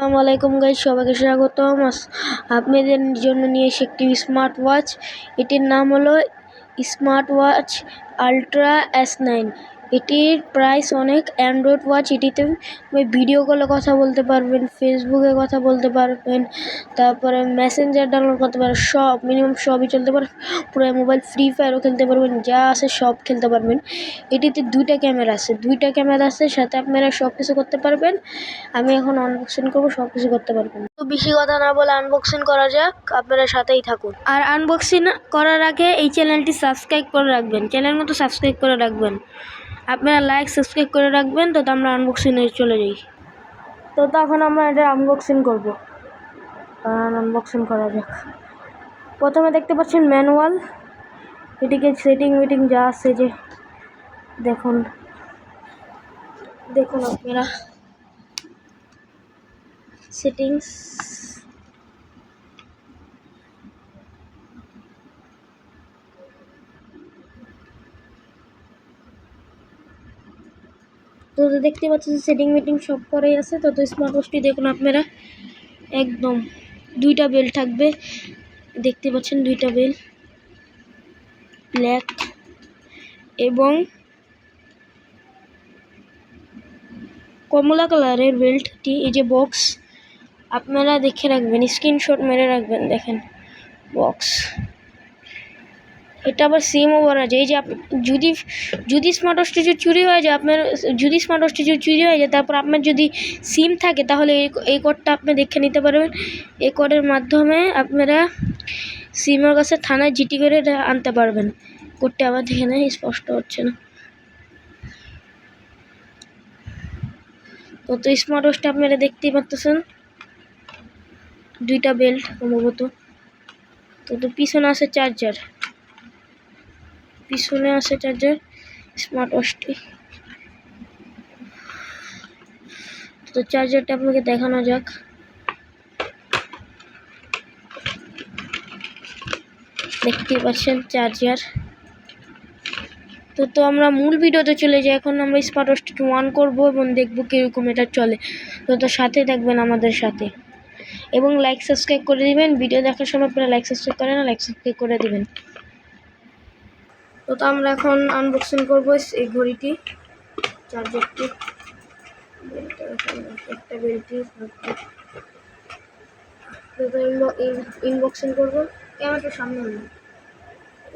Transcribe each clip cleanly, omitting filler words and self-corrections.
আসসালামু আলাইকুম গাইস, সবাইকে স্বাগতম। আপনাদের জন্য নিয়ে এসে একটি স্মার্ট ওয়াচ। এটির নাম হলো স্মার্ট ওয়াচ আলট্রা S9। এটির প্রাইস অনেক। Android watch. এটিতে ভিডিও কলে কথা বলতে পারবেন, ফেসবুকে কথা বলতে পারবেন, তারপরে মেসেঞ্জার ডাউনলোড করতে পারবেন, সব মিনিমাম সবই চলতে পারে। পুরো মোবাইল ফ্রি ফায়ারও খেলতে পারবেন, যা আছে সব খেলতে পারবেন। এটিতে দুইটা ক্যামেরা আছে, সাথে আপনারা সব কিছু করতে পারবেন। আমি এখন আনবক্সিং করবো, সব কিছু করতে পারবেন। তো বেশি কথা না বলে আনবক্সিং করা যাক, আপনারা সাথেই থাকুন। আর আনবক্সিং করার আগে এই চ্যানেলটি সাবস্ক্রাইব করে রাখবেন, চ্যানেল মতো সাবস্ক্রাইব করে রাখবেন। আপনারা লাইক সাবস্ক্রাইব করে রাখবেন। তো আমরা আনবক্সিংয়ে চলে যাই। তো তখন আমরা এটা আনবক্সিং করবো। আনবক্সিং করা যাক। প্রথমে দেখতে পাচ্ছেন ম্যানুয়াল। এটিকে সেটিং যা আছে যে দেখুন আপনারা সেটিংস। তো দেখতে পাচ্ছেন সেটিং সব করেই আছে। তো স্মার্ট ওয়াচটি দেখুন আপনারা, একদম দুইটা বেল থাকবে। দেখতে পাচ্ছেন দুইটা বেল, ব্ল্যাক এবং কমলা কালারের বেল্টটি। এই যে বক্স, আপনারা দেখে রাখবেন, স্ক্রিনশট মেরে রাখবেন। দেখেন বক্স। এটা আবার সিমও ভরা যায়। এই যে যদি স্মার্ট ওয়াচটি চুরি হয়ে যায়, তারপর আপনার যদি সিম থাকে, তাহলে এই কোডটা আপনি দেখে নিতে পারবেন। এই কোডের মাধ্যমে আপনারা সিমের কাছে থানায় জিটি করে আনতে পারবেন। কোডটা আবার দেখে নেয়, স্পষ্ট হচ্ছে না। তো স্মার্ট ওয়াচটা আপনারা দেখতেই পাচ্ছেন, দুইটা বেল্ট সম্ভবত। তো পিছনে আছে চার্জার, স্মার্ট ওয়াচটি। তো চার্জারটা আপনাকে দেখানো যাক। দেখতে পাচ্ছেন চার্জার। তো আমরা মূল ভিডিওতে চলে যাই। এখন আমরা স্মার্ট ওয়াচটিকে অন করবো এবং দেখবো কিরকম এটা চলে। তো সাথে থাকবেন আমাদের সাথে, এবং লাইক সাবস্ক্রাইব করে দিবেন। ভিডিও দেখার সময় আপনারা লাইক সাবস্ক্রাইব করেন না, লাইক সাবস্ক্রাইব করে দিবেন। তো আমরা এখন আনবক্সিং করবো এই ঘড়িটি, চার্জারটি, একটা বেল্টটি। ইনবক্সিং করবো, ক্যামেরাটা সামনে নেই।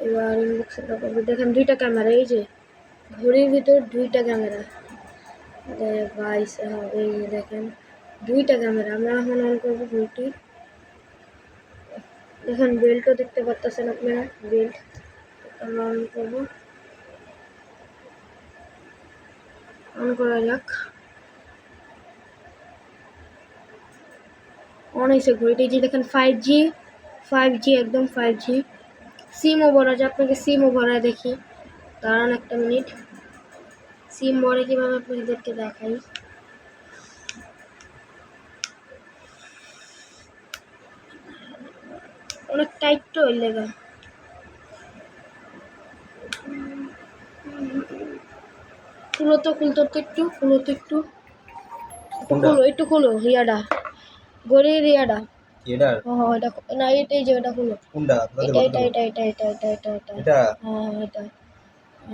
এবার ইনবক্সিংটা করবো। দেখেন দুইটা ক্যামেরা, এই যে ঘড়ির ভিতর দুইটা ক্যামেরা। গাইস এই দেখেন দুইটা ক্যামেরা। আমরা এখন অন করবো ঘড়িটি। দেখেন বেল্টও দেখতে পাচ্ছেন আপনারা, বেল্ট। আমরা অন করবো, অন করা যাক। অন হয়েছে ঘড়িটি। যে দেখেন 5G, একদম 5G। সিমও ভরা যায়, আপনাকে সিমও ভরা দেখি। দাঁড়ান একটা মিনিট, সিম ভরে কিভাবে আপনাদেরকে দেখাই। অনেক টাইট তো ওই লেগা। একটু খুলো রিয়াডা, ঘড়ির রিয়াডা। এটা না, এটাই যে এটা খুলো।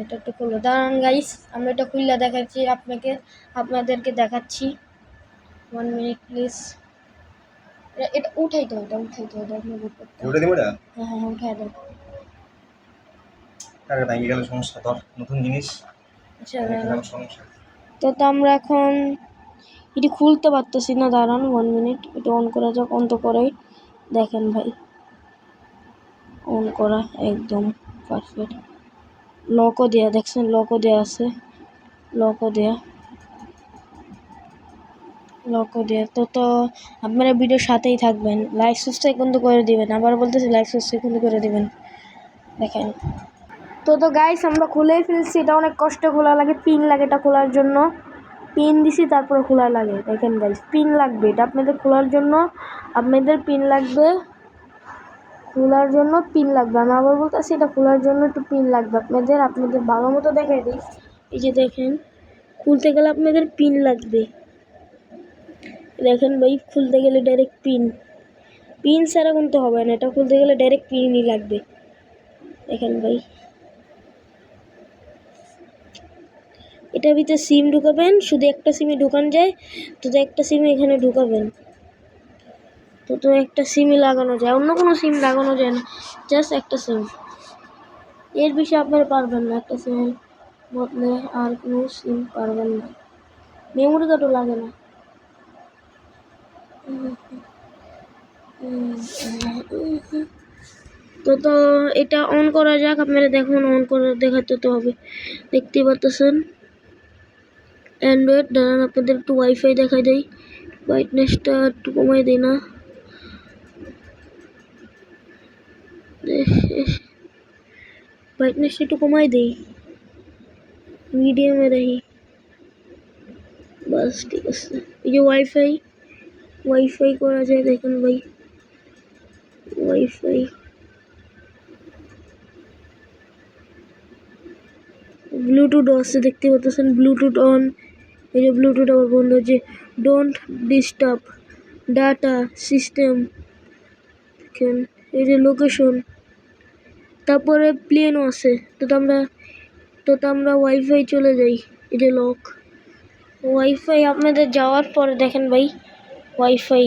এটা একটু খুলো। দাঁড়ান গাইস, আমরা এটা খুললা দেখাচ্ছি আপনাদেরকে দেখাচ্ছি। 1 মিনিট প্লিজ। এটা উঠাই তো, হ্যাঁ উঠাই দাও। সমস্যা তোর নতুন জিনিস। আচ্ছা তো আমরা এখন এটি খুলতে পারতেছি না। দাঁড়ান 1 মিনিট, এটা অন করা যাক। অন তো করাই, দেখেন ভাই, অন করা একদম পারফেক্ট। লকও দেয়া, দেখছেন লকও দেয়া আছে, লকও দেয়া। তো আপনারা ভিডিওর সাথেই থাকবেন, লাইক সাবস্ক্রাইব কিন্তু করে দিবেন। আবার বলতেছি, লাইক সাবস্ক্রাইব কিন্তু করে দিবেন। দেখেন তো গাইস, আমরা খুলেই ফেলছি। এটা অনেক কষ্ট খোলা লাগে, পিন লাগে এটা খোলার জন্য। পিন দিছি, তারপরে খোলা লাগে। দেখেন গাইস, পিন লাগবে এটা আপনাদের খোলার জন্য। পিন লাগবে, খোলার জন্য পিন লাগবে। আমি আবার বলতেছি, এটা খোলার জন্য একটু পিন লাগবে আপনাদের ভালো মতো দেখাই দিই। এই যে দেখেন, খুলতে গেলে আপনাদের পিন লাগবে। দেখেন ভাই, খুলতে গেলে ডাইরেক্ট পিন ছাড়া কিন্তু হবে না, এটা খুলতে গেলে ডাইরেক্ট পিনই লাগবে। দেখেন ভাই, এটার ভিতরে সিম ঢুকাবেন, শুধু একটা সিমই ঢুকান যায়, তো একটা সিমই এখানে ঢুকাবেন, তো একটা সিমই লাগানো যায়, অন্য কোনো সিম লাগানো যায় না, জাস্ট একটা সিম। এর বেশি আপনারা পারবেন না, একটা সিমের বদলে আর কোনো সিম পারবেন না। মেমোরি কার্ডও লাগে না। তো এটা অন করা যাক, আপনারা দেখুন, অন করে দেখাতে তো হবে। দেখতে পাচ্ছেন অ্যান্ড্রয়েড। দাঁড়ান আপনাদের একটু ওয়াইফাই দেখা দেয়, ব্রাইটনেসটা একটু কমাই দিই না, ব্রাইটনেসটা একটু কমাই দিই, মিডিয়ামে রাখি, বাস ঠিক আছে। এই যে ওয়াইফাই করা যায়, দেখেন ভাই, ওয়াইফাই ব্লুটুথ আছে, দেখতে পাচ্ছেন ব্লুটুথ অন। এই যে ব্লুটুথ আবার বন্ধ হচ্ছে, ডোন্ট ডিস্টার্ব ডাটা সিস্টেম, এই যে লোকেশন, তারপরে প্লেনও আছে। আমরা ওয়াইফাই চলে যাই, এই যে লক ওয়াইফাই। আপনাদের যাওয়ার পরে দেখেন ভাই, ওয়াইফাই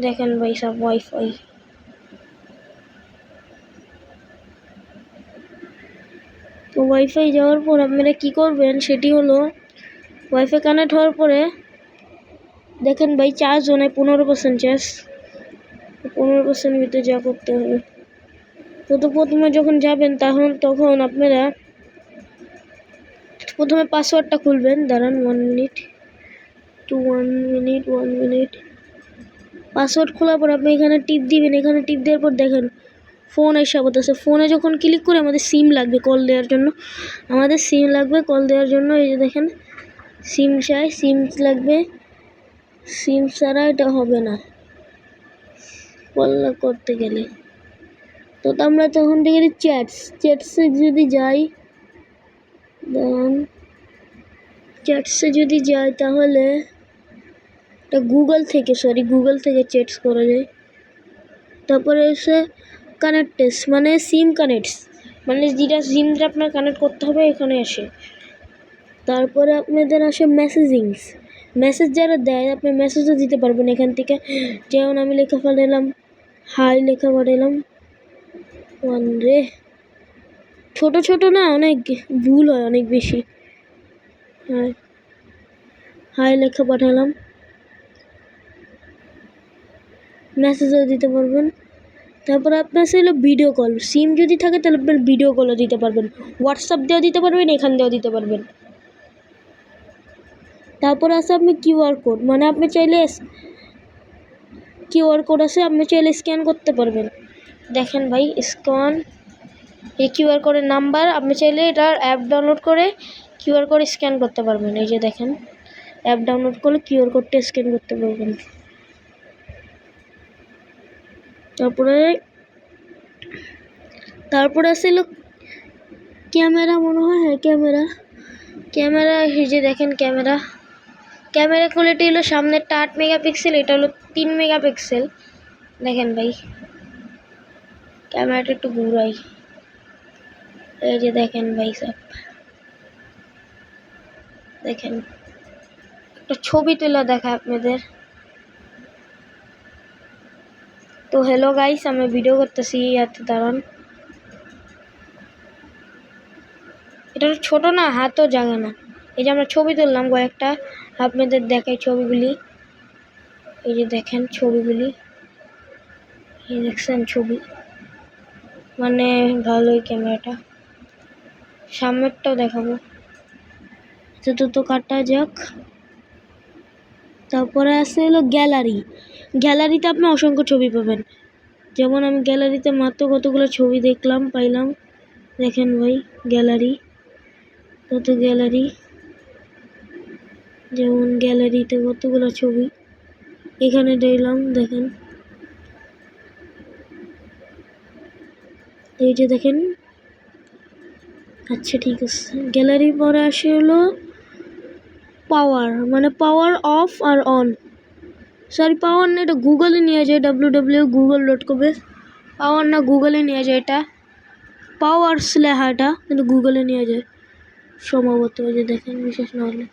দেখেন ভাই, সব ওয়াইফাই। তো ওয়াইফাই যাওয়ার পর আপনারা কি করবেন, সেটি হলো ওয়াইফাই কানেক্ট হওয়ার পরে দেখেন ভাই, চার্জ জোনে 15% চার্জ, 15% ভিতরে যা করতে হবে। তো প্রথমে যখন যাবেন তখন আপনারা প্রথমে পাসওয়ার্ডটা খুলবেন। দাঁড়ান 1 মিনিট। পাসওয়ার্ড খোলার পর আপনি এখানে টিপ দিবেন, এখানে টিপ দেওয়ার পর দেখেন ফোন এসে বলতেছে। ফোনে যখন ক্লিক করে আমাদের সিম লাগবে কল দেওয়ার জন্য, এই যে দেখেন সিম চাই, সিম লাগবে, সিম ছাড়া এটা হবে না কল করতে গেলে। তো আমরা তখন থেকে চ্যাটসে যদি যাই, তাহলে এটা গুগল থেকে চ্যাটস করা যায়। তারপরে এসে কানেক্টস, মানে সিম কানেক্টস, মানে যেটা সিমটা আপনার কানেক্ট করতে হবে এখানে আসে। তারপরে আপনাদের আসে মেসেজ যারা দেয়, আপনি মেসেজও দিতে পারবেন এখান থেকে। যেমন আমি লেখা পাঠালাম, হাই লেখা পাঠালাম, রে ছোট না, অনেক ভুল হয়, অনেক বেশি। হাই লেখা পাঠালাম, মেসেজও দিতে পারবেন। তারপরে আপনার ছিল ভিডিও কল, সিম যদি থাকে তাহলে আপনার ভিডিও কলও দিতে পারবেন, হোয়াটসঅ্যাপ দিয়েও দিতে পারবেন, এখান দিয়েও দিতে পারবেন। তারপর আছে আপনি কিউআর কোড, মানে আপনি চাইলে কিউআর কোড আছে, আপনি চাইলে স্ক্যান করতে পারবেন। দেখেন ভাই, এই কিউআর কোডের নাম্বার, আপনি চাইলে এটার অ্যাপ ডাউনলোড করে কিউআর কোড স্ক্যান করতে পারবেন। এই যে দেখেন, অ্যাপ ডাউনলোড করলে কিউআর কোডটা স্ক্যান করতে পারবেন। তারপরে ছিল ক্যামেরা, মনে হয়, হ্যাঁ ক্যামেরা। এই যে দেখেন ক্যামেরা কোয়ালিটি হলো সামনেরটা 8 মেগাপিক্সেল, এটা হলো 3 মেগাপিক্সেল। দেখেন ভাই, ক্যামেরাটা একটু ঘুরাই, এই যে দেখেন ভাই সব, দেখেন একটা ছবি তোলা দেখায় আপনাদের। তো হ্যালো গাইস, আমি ভিডিও করতেছি, এত দাঁড়ান, এটা ছোট না, হাতও জাগে না। এই যে আমরা ছবি তুললাম কয়েকটা, আপনাদের দেখাই ছবিগুলি। এই যে দেখেন ছবিগুলি, এই দেখছেন ছবি, মানে ভালোই ক্যামেরাটা। সামনেরটাও দেখাবো, তো কাটা যাক। তারপরে আছে হলো গ্যালারিতে আপনি অসংখ্য ছবি পাবেন। যেমন আমি গ্যালারিতে মাত্র কতগুলো ছবি পাইলাম। দেখেন ভাই, গ্যালারি, যেমন গ্যালারিতে কতগুলো ছবি এখানে দিলাম, দেখেন, এই যে দেখেন। আচ্ছা ঠিক আছে, গ্যালারি পরে আসে হলো পাওয়ার মানে পাওয়ার অফ আর অন, সরি পাওয়ার না, এটা গুগলে নিয়ে যায় www.google.com এ। পাওয়ার না, গুগলে নিয়ে যায়, এটা পাওয়ারস লেখা, এটা কিন্তু গুগলে নিয়ে যায় সম্ভবত। ওই যে দেখেন, বিশেষ না হলে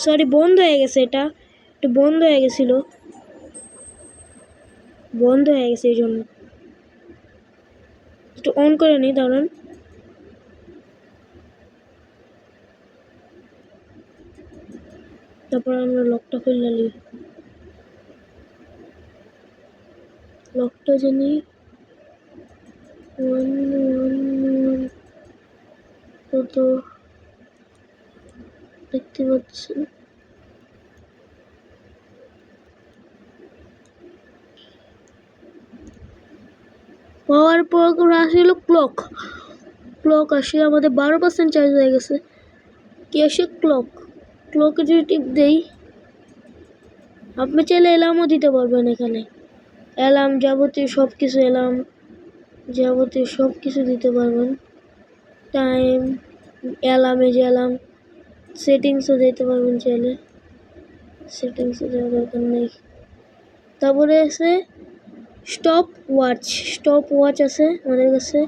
সরি বন্ধ হয়ে গেছে, এটা একটু বন্ধ হয়ে গেছিল, বন্ধ হয়ে গেছে এই জন্য। একটু অন করে নিই, দাঁড়ান। তারপর আমরা লকটা খুলে নিই, লকটা জানি 111 কত দেখতে পাচ্ছেন। পাওয়ার পর আসলে ক্লক আসে, আমাদের 12% চার্জ হয়ে গেছে। কি আসে? ক্লকে যদি টিপ দেই, আপনি চাইলে অ্যালার্মও দিতে পারবেন এখানে। অ্যালার্ম যাবতীয় সব কিছু, অ্যালার্ম যাবতীয় সব কিছু দিতে পারবেন। টাইম, অ্যালার্মে যে অ্যালার্ম সেটিংসও দিতে পারবেন চাইলে, সেটিংসে যাওয়ার দরকার নেই। তারপরে আছে স্টপ ওয়াচ আছে আমাদের কাছে।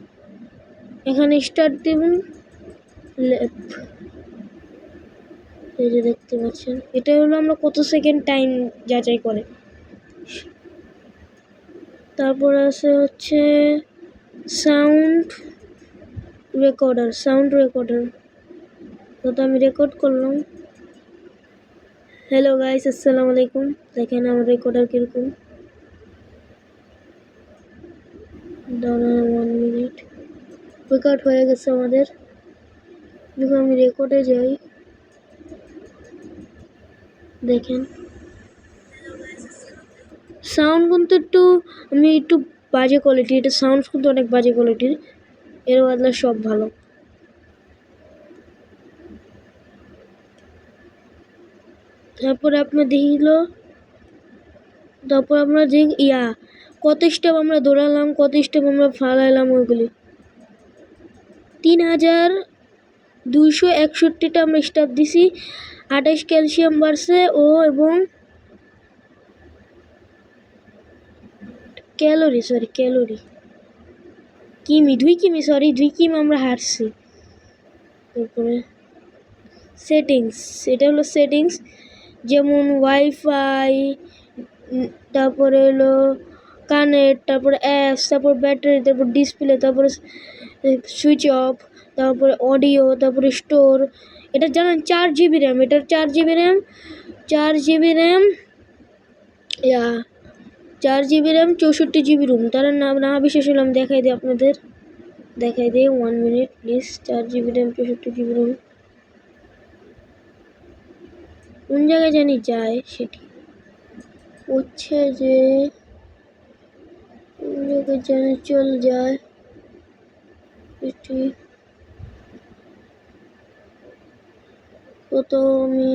এখানে স্টার্ট দিবেন, এই যে দেখতে পাচ্ছেন, এটা হলো আমরা কত সেকেন্ড টাইম যাচাই করে। তারপর আছে হচ্ছে সাউন্ড রেকর্ডার, তো আমি রেকর্ড করলাম। হ্যালো গাইস, আসসালামু আলাইকুম। দেখেন আমার রেকর্ডার কিরকম। দাঁড়ান 1 মিনিট, রেকর্ড হয়ে গেছে আমাদের। যখন আমি রেকর্ডে যাই, দেখেন সাউন্ড কিন্তু একটু বাজে কোয়ালিটি, এটা সাউন্ড কিন্তু অনেক বাজে কোয়ালিটির, এর বদলে সব ভালো। তারপরে আপনার দেখিল, তারপর আমরা যে কত স্টেপ আমরা দৌড়ালাম, কত স্টেপ আমরা ফালাইলাম, ওইগুলি 3261টা আমরা স্টেপ দিছি। 28 ক্যালসিয়াম বাড়ছে এবং ক্যালোরি 2 কিমি আমরা হাঁটছি। তারপরে সেটিংস, এটা হলো সেটিংস, যেমন ওয়াইফাই, তারপরে হলো কানেক্ট, তারপরে অ্যাপস, তারপর ব্যাটারি, তারপর ডিসপ্লে, তারপরে সুইচ অফ, তারপরে অডিও, তারপরে স্টোর। এটা জানেন 4 GB র্যাম, এটার 4 GB RAM, 4 GB RAM, 4 GB RAM, 64 GB room. তারা না বিশেষ হলে আমি দেখাই দিই আপনাদের, 1 minute please. 4 GB RAM, 64 GB room, কোন জায়গায় জানি যায় সেটি হচ্ছে যে কোন জায়গায় জানি চল যায় এটি, কত আমি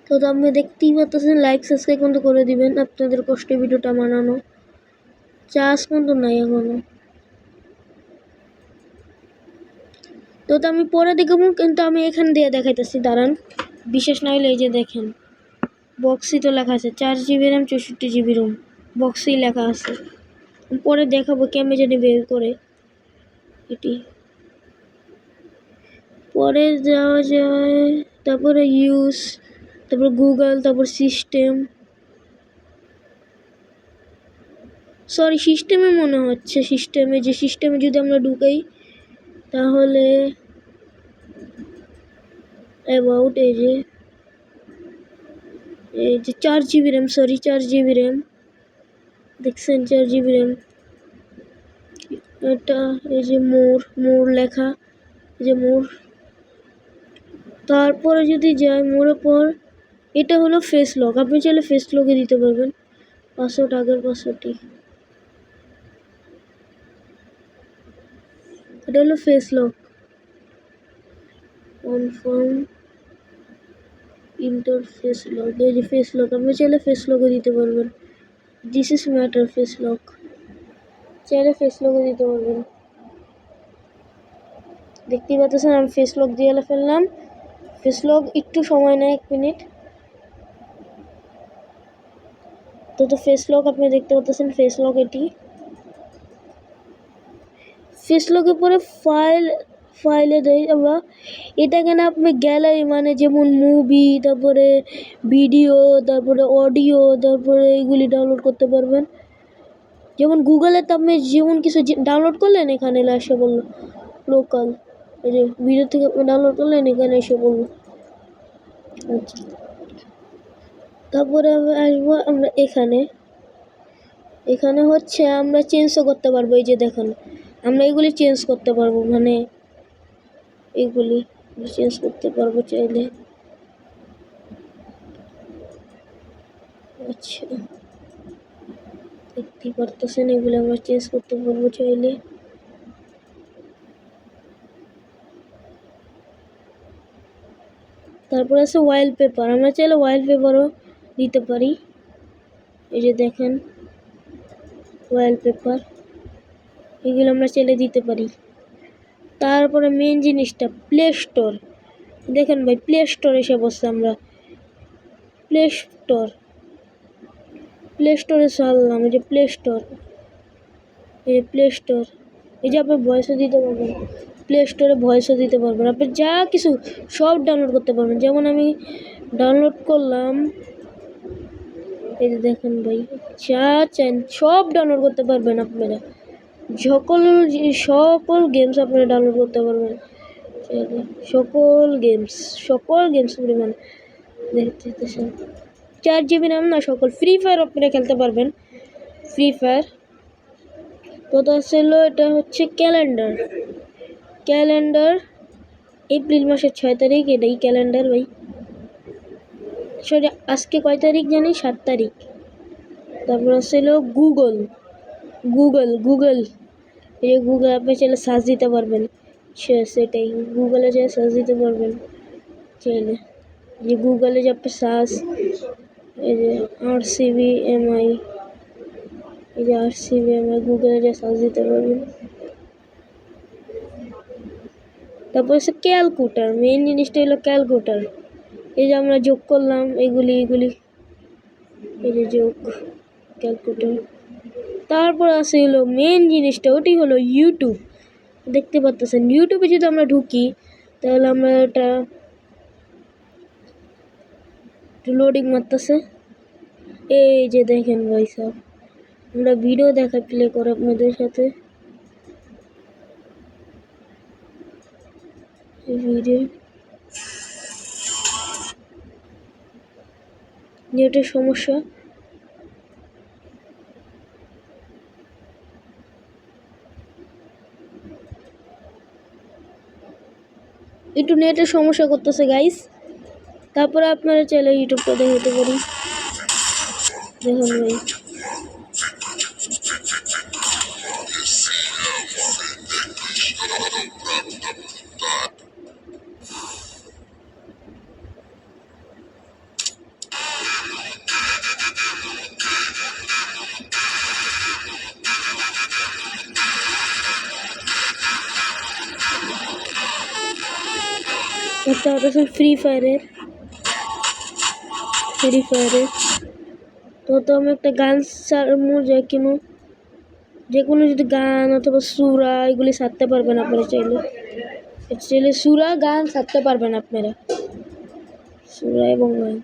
তো আপনি দেখতেই পাচ্ছেন। লাইক সাবস্ক্রাইব কিন্তু করে দিবেন, আপনাদের কষ্টে ভিডিওটা বানানো। চার্জ কিন্তু নাই এখনো, তো আমি পরে দেখাবো, কিন্তু আমি এখান দিয়ে দেখাইতেছি, দাঁড়ান। বিশেষ না হলে এই যে দেখেন, বক্সই তো লেখা আছে 4 GB র্যাম, 64 GB রুম, বক্সেই লেখা আছে। পরে দেখাবো কেমনে জানি বের করে এটি। পরে যাওয়া যায়, তারপরে ইউজ, তারপর গুগল, তারপর সিস্টেম, সিস্টেমে মনে হচ্ছে, সিস্টেমে যদি আমরা ঢুকাই তাহলে অ্যাবাউট, এই যে 4 GB র্যাম, 4 GB র্যাম দেখছেন, 4 GB র্যাম। এটা এই যে মোর লেখা, এই যে মোর। তারপরে যদি যাই মোড়ের পর, এটা হলো ফেস লক, আপনি চাইলে ফেস লকে দিতে পারবেন। পাসওয়ার্ড আগের পাসওয়ার্ডটি। এটা হলো face lock. Confirm interface lock. এই যে ফেস লক, আপনি চাইলে ফেস লকও দিতে পারবেন। This is matter face lock, চাইলে ফেস লকও দিতে পারবেন। দেখতেই পাচ্ছেন আমি ফেস লক দিয়ে ফেললাম। ফেস লক একটু সময় নেয়, 1 মিনিট। তো ফেস লক আপনি দেখতে পাচ্ছেন, ফেস লক এটি। ফেস লকের পরে ফাইলে দেয় আমরা। এটাকে না আপনি গ্যালারি মানে যেমন মুভি, তারপরে ভিডিও, তারপরে অডিও, তারপরে এইগুলি ডাউনলোড করতে পারবেন। যেমন গুগলে তো আপনি যেমন কিছু ডাউনলোড করলেন এখানে এসে বললো লোকাল, এই যে ভিডিও থেকে আপনি ডাউনলোড করলেন এখানে এসে বললো। আচ্ছা, তারপরে আসবো আমরা এখানে হচ্ছে আমরা চেঞ্জও করতে পারবো। এই যে দেখেন আমরা এগুলি চেঞ্জ করতে পারবো, মানে এগুলি চেঞ্জ করতে পারবো চাইলে। আচ্ছা, দেখতে পারতেছেন এগুলো আমরা চেঞ্জ করতে পারবো চাইলে। তারপর আছে ওয়ালপেপার, আমরা চাইলে ওয়ালপেপারও দিতে পারি। এই যে দেখেন ওয়ালপেপার, এগুলো আমরা চাইলে দিতে পারি। তারপরে মেন জিনিসটা প্লে স্টোর। দেখেন ভাই প্লে স্টোর এসে বসছে, আমরা প্লে স্টোরে চাললাম। এই যে প্লে স্টোর, এই যে প্লে স্টোর, এই যে আপনি ভয়েসও দিতে পারবেন। প্লে স্টোরে ভয়েসও দিতে পারবেন, আপনি যা কিছু সব ডাউনলোড করতে পারবেন। যেমন আমি ডাউনলোড করলাম, এই যে দেখেন ভাই যা চান সব ডাউনলোড করতে পারবেন আপনারা। সকল গেমস আপনারা ডাউনলোড করতে পারবেন, সকল গেমস পরিমাণ দেখতেছেন। 4 GB RAM না, সকল ফ্রি ফায়ার আপনারা খেলতে পারবেন। ফ্রি ফায়ার তো ছিল, এটা হচ্ছে ক্যালেন্ডার এপ্রিল মাসের 6 তারিখ, এটাই ক্যালেন্ডার ভাই। সরি, আজকে কয় তারিখ জানি, 7 তারিখ। তারপর ছিল গুগল, এই যে গুগল আপনি চাইলে সার্চ দিতে পারবেন। সেটাই গুগলে যে সার্চ দিতে পারবেন চাইলে। যে গুগলে যে আপনি সার্চ, এই যে RCBMI, এই যে RCBMI গুগলে যে সার্চ দিতে পারবেন। তারপর হচ্ছে ক্যালকুলেটর, মেন জিনিসটা হলো ক্যালকুলেটর। এই যে আমরা যোগ করলাম এগুলি, এই যে যোগ ক্যালকুলেটর। তারপর আছে হলো মেন জিনিসটা, ওটি হলো ইউটিউব। দেখতে পাচ্ছেন ইউটিউবে যদি আমরা ঢুকি তাহলে আমরা এটা লোডিং মারতেছে। এই যে দেখেন ভাই সব আমরা ভিডিও দেখা প্লে করে আপনাদের সাথে। ভিডিও নেটের সমস্যা, একটু নেটের সমস্যা করতেছে গাইস। তারপরে আপনারা চাইলে ইউটিউবটা দেখাতে পারি। দেখুন ভাই একটা হচ্ছে ফ্রি ফায়ারের। তো আমি একটা গান কিনো, যে কোনো যদি গান অথবা সুরা এগুলি ছাড়তে পারবেন আপনারা চাইলে সুরা গান ছাড়তে পারবেন আপনারা। সুরা এবং গান,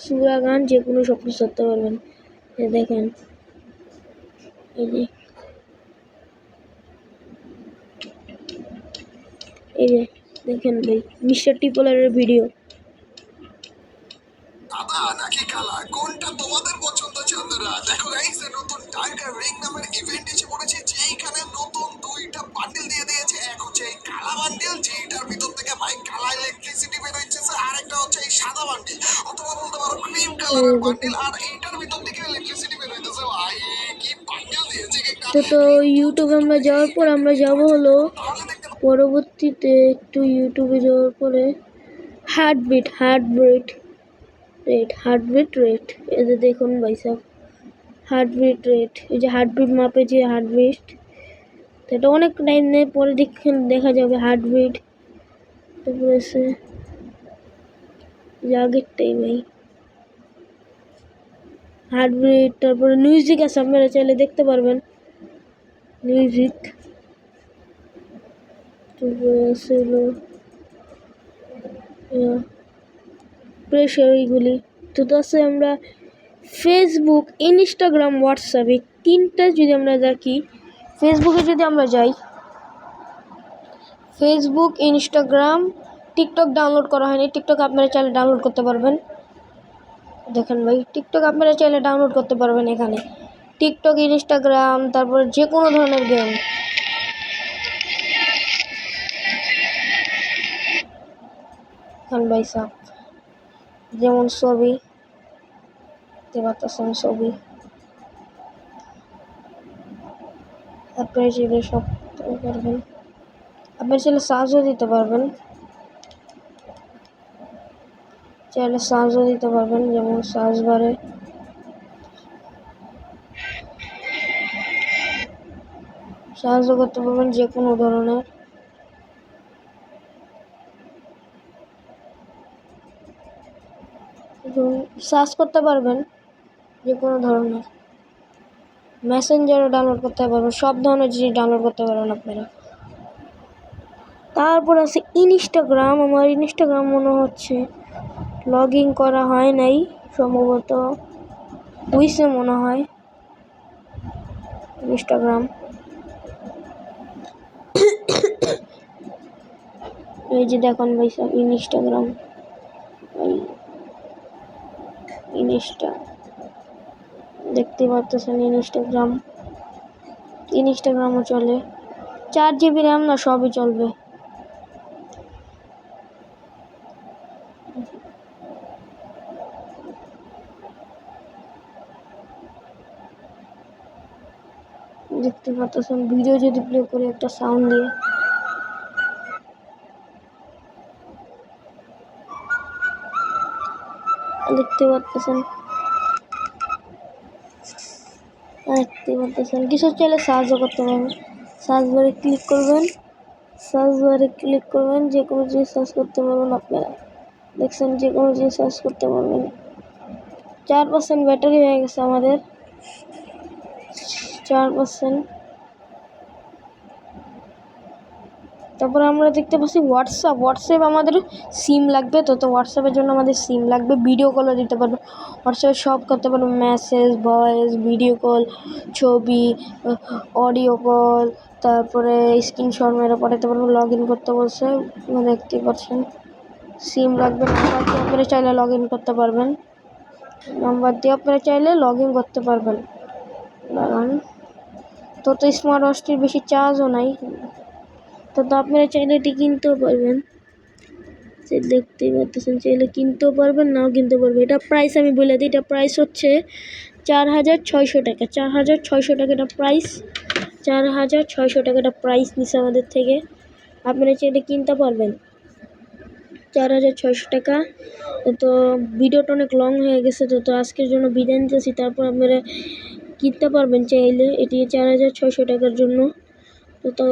সুরা গান যে কোনো সব কিছু ছাড়তে পারবেন। দেখেন এই যে দেখেন ভাই মিস্টার টিপলারের ভিডিও। সাদা নাকি কালা, কোনটা তোমাদের পছন্দ চান্দরা? দেখো গাইস, নতুন টাইগার রিং নামের ইভেন্ট এসে পড়েছে, যেখানে নতুন 2টা বান্ডেল দিয়ে দিয়েছে। এক হচ্ছে এই কালা বান্ডেল, যেটার ভিতর থেকে ভাই কালা ইলেকট্রিসিটি বের হচ্ছে, আর একটা হচ্ছে এই সাদা বান্ডেল, অথবা বলতে পারো ক্রিম কালার ভিতর থেকে ইলেকট্রিসিটি বের হইতেছে ভাই, কি বান্ডেল দিয়েছে কেকটা। তো ইউটিউবে আমরা যাওয়ার পর আমরা যাব হলো পরবর্তীতে একটু ইউটিউবে যাওয়ার পরে হার্টবিট রেট এই যে দেখুন ভাই সাহেব, হার্টবিট রেট, এই যে হার্টবিট মাপে যে হার্টবিট, এটা অনেক টাইম নেই, পরে দেখা যাবে হার্টবিট। তারপরে আছে আগেরটাই ভাই হার্টবিট। তারপরে মিউজিক আছে, আপনারা চাইলে দেখতে পারবেন মিউজিক। তারপরে আছে হলো প্রেশার, এইগুলি তো আছে। আমরা ফেসবুক, ইনস্টাগ্রাম, হোয়াটসঅ্যাপ, এই তিনটা যদি আমরা দেখি, ফেসবুকে যদি আমরা যাই, ফেসবুক, ইনস্টাগ্রাম, টিকটক ডাউনলোড করা হয়নি, টিকটক আপনারা চাইলে ডাউনলোড করতে পারবেন। দেখেন ভাই, টিকটক আপনারা চাইলে ডাউনলোড করতে পারবেন এখানে, টিকটক, ইনস্টাগ্রাম, তারপর যে কোনো ধরনের গেম। এখন ভাই সাহেব যেমন ছবি দেখাচ্ছেন, ছবি আপনারা চাইলে সব পারবেন, আপনারা চাইলে সার্চও দিতে পারবেন, যেমন সার্চ বারে সাহায্য করতে পারবেন যে কোনো ধরনের। সার্চ করতে পারবেন যে কোনো ধরনের, মেসেঞ্জারও ডাউনলোড করতে পারবেন, সব ধরনের জিনিস ডাউনলোড করতে পারবেন আপনারা। তারপর আছে ইনস্টাগ্রাম। আমার ইনস্টাগ্রাম মনে হচ্ছে লগ ইন করা হয় নাই, সম্ভবত হইছে মনে হয় ইনস্টাগ্রাম। এই যে দেখুন ভাই সব ইনস্টাগ্রাম, দেখতে পাচ্ছেন ইনস্টাগ্রামও চলে, 4 GB র্যাম না, সবই চলবে। দেখতে পাচ্ছেন ভিডিও যদি প্লে করে একটা সাউন্ড দিয়ে, দেখতে পাচ্ছেন কিছু চাইলে সাহায্য করতে পারবেন। সার্চ বারে ক্লিক করবেন, যে কোনো জিনিস সার্চ করতে পারবেন আপনারা। দেখছেন যে কোনো জিনিস সার্চ করতে পারবেন। 4% ব্যাটারি হয়ে গেছে আমাদের, 4%। তারপর আমরা দেখতে পাচ্ছি হোয়াটসঅ্যাপ আমাদের সিম লাগবে, তো হোয়াটসঅ্যাপের জন্য আমাদের সিম লাগবে। ভিডিও কলও দিতে পারবো, হোয়াটসঅ্যাপে সব করতে পারবো, মেসেজ, ভয়েস, ভিডিও কল, ছবি, অডিও কল, তারপরে স্ক্রিনশট মেরে পাঠাতে পারবো। লগ ইন করতে বলছে, দেখতে পাচ্ছেন সিম লাগবে, নাম্বার দিয়ে আপনারা চাইলে লগ ইন করতে পারবেন, দাঁড়ান। তো স্মার্ট ওয়াচটির বেশি চার্জও নাই, তো আপনারা চাইলে এটি কিনতেও পারবেন। দেখতেই পাচ্ছেন, চাইলে কিনতেও পারবেন, নাও কিনতে পারবেন। এটা প্রাইস আমি বলে দিই, এটা প্রাইস হচ্ছে 4600 টাকা, 4600 টাকা এটা প্রাইস, 4600 টাকা এটা প্রাইস নিচ্ছে আমাদের থেকে। আপনারা চাইলে কিনতে পারবেন 4600 টাকা। তো ভিডিওটা অনেক লং হয়ে গেছে, তো আজকের জন্য বিদায় নিতেছি। তারপর আপনারা কিনতে পারবেন চাইলে এটি 4600 টাকার জন্য। তো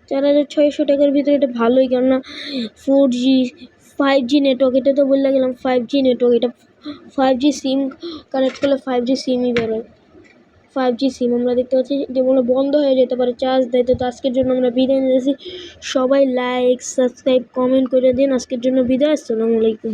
4600 টাকার ভিতরে এটা ভালোই, কেননা 4G 5G নেটওয়ার্ক, এটা তো বললে গেলাম 5G নেটওয়ার্ক, এটা 5G সিম কানেক্ট করলে 5G সিমই বেরোয়, 5G সিম। আমরা দেখতে পাচ্ছি যেগুলো বন্ধ হয়ে যেতে পারে, চার্জ দেয়। তো আজকের জন্য আমরা বিদায় নিতেছি, সবাই লাইক, সাবস্ক্রাইব, কমেন্ট করে দিন। আজকের জন্য বিদায়, আসসালামু আলাইকুম।